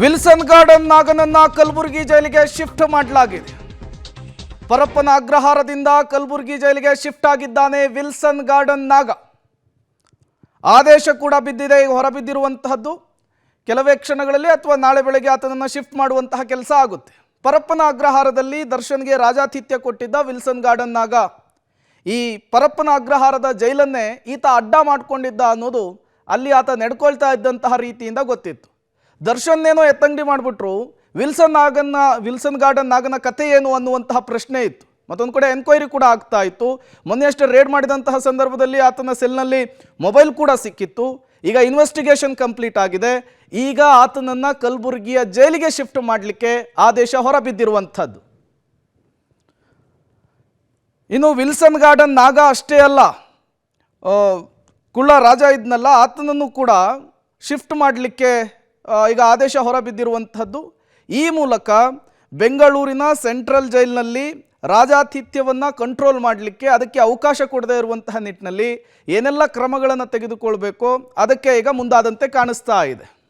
Wilson garden ನಾಗನನ್ನ Kalaburagi ಜೈಲಿಗೆ shift ಮಾಡಲಾಗಿದೆ. ಪರಪ್ಪನ ಅಗ್ರಹಾರದಿಂದ ಕಲಬುರಗಿ ಜೈಲಿಗೆ ಶಿಫ್ಟ್ ಆಗಿದ್ದಾನೆ ವಿಲ್ಸನ್ ಗಾರ್ಡನ್ ನಾಗ. ಆದೇಶ ಕೂಡ ಬಿದ್ದಿದೆ. ಈಗ ಹೊರಬಿದ್ದಿರುವಂತಹದ್ದು ಕೆಲವೇ ಕ್ಷಣಗಳಲ್ಲಿ ಅಥವಾ ನಾಳೆ ಬೆಳಗ್ಗೆ ಆತನನ್ನು ಶಿಫ್ಟ್ ಮಾಡುವಂತಹ ಕೆಲಸ ಆಗುತ್ತೆ. ಪರಪ್ಪನ ಅಗ್ರಹಾರದಲ್ಲಿ ದರ್ಶನ್ಗೆ ರಾಜಾತಿಥ್ಯ ಕೊಟ್ಟಿದ್ದ ವಿಲ್ಸನ್ ಗಾರ್ಡನ್ ನಾಗ ಈ ಪರಪ್ಪನ ಅಗ್ರಹಾರದ ಜೈಲನ್ನೇ ಈತ ಅಡ್ಡ ಮಾಡಿಕೊಂಡಿದ್ದ ಅನ್ನೋದು ಅಲ್ಲಿ ಆತ ನಡ್ಕೊಳ್ತಾ ಇದ್ದಂತಹ ರೀತಿಯಿಂದ ಗೊತ್ತಿತ್ತು. ದರ್ಶನ್ ಏನೋ ಎತ್ತಂಗಡಿ ಮಾಡಿಬಿಟ್ರು, ವಿಲ್ಸನ್ ಗಾರ್ಡನ್ ನಾಗನ ಕಥೆ ಏನು ಅನ್ನುವಂತಹ ಪ್ರಶ್ನೆ ಇತ್ತು. ಮತ್ತೊಂದು ಕಡೆ ಎನ್ಕ್ವೈರಿ ಕೂಡ ಆಗ್ತಾ ಇತ್ತು. ಮೊನ್ನೆಯಷ್ಟೇ ರೇಡ್ ಮಾಡಿದಂತಹ ಸಂದರ್ಭದಲ್ಲಿ ಆತನ ಸೆಲ್ನಲ್ಲಿ ಮೊಬೈಲ್ ಕೂಡ ಸಿಕ್ಕಿತ್ತು. ಈಗ ಇನ್ವೆಸ್ಟಿಗೇಷನ್ ಕಂಪ್ಲೀಟ್ ಆಗಿದೆ. ಈಗ ಆತನನ್ನು ಕಲಬುರಗಿಯ ಜೈಲಿಗೆ ಶಿಫ್ಟ್ ಮಾಡಲಿಕ್ಕೆ ಆದೇಶ ಹೊರಬಿದ್ದಿರುವಂಥದ್ದು. ಇನ್ನು ವಿಲ್ಸನ್ ಗಾರ್ಡನ್ ನಾಗ ಅಷ್ಟೇ ಅಲ್ಲ, ಕುಳ್ಳ ರಾಜ ಇದ್ನಲ್ಲ ಆತನನ್ನು ಕೂಡ ಶಿಫ್ಟ್ ಮಾಡಲಿಕ್ಕೆ ಈಗ ಆದೇಶ ಹೊರಬಿದ್ದಿರುವಂಥದ್ದು. ಈ ಮೂಲಕ ಬೆಂಗಳೂರಿನ ಸೆಂಟ್ರಲ್ ಜೈಲಿನಲ್ಲಿ ರಾಜಾತಿಥ್ಯವನ್ನು ಕಂಟ್ರೋಲ್ ಮಾಡಲಿಕ್ಕೆ, ಅದಕ್ಕೆ ಅವಕಾಶ ಕೊಡದೇ ಇರುವಂತಹ ನಿಟ್ಟಿನಲ್ಲಿ ಏನೆಲ್ಲ ಕ್ರಮಗಳನ್ನು ತೆಗೆದುಕೊಳ್ಬೇಕೋ ಅದಕ್ಕೆ ಈಗ ಮುಂದಾದಂತೆ ಕಾಣಿಸ್ತಾ ಇದೆ.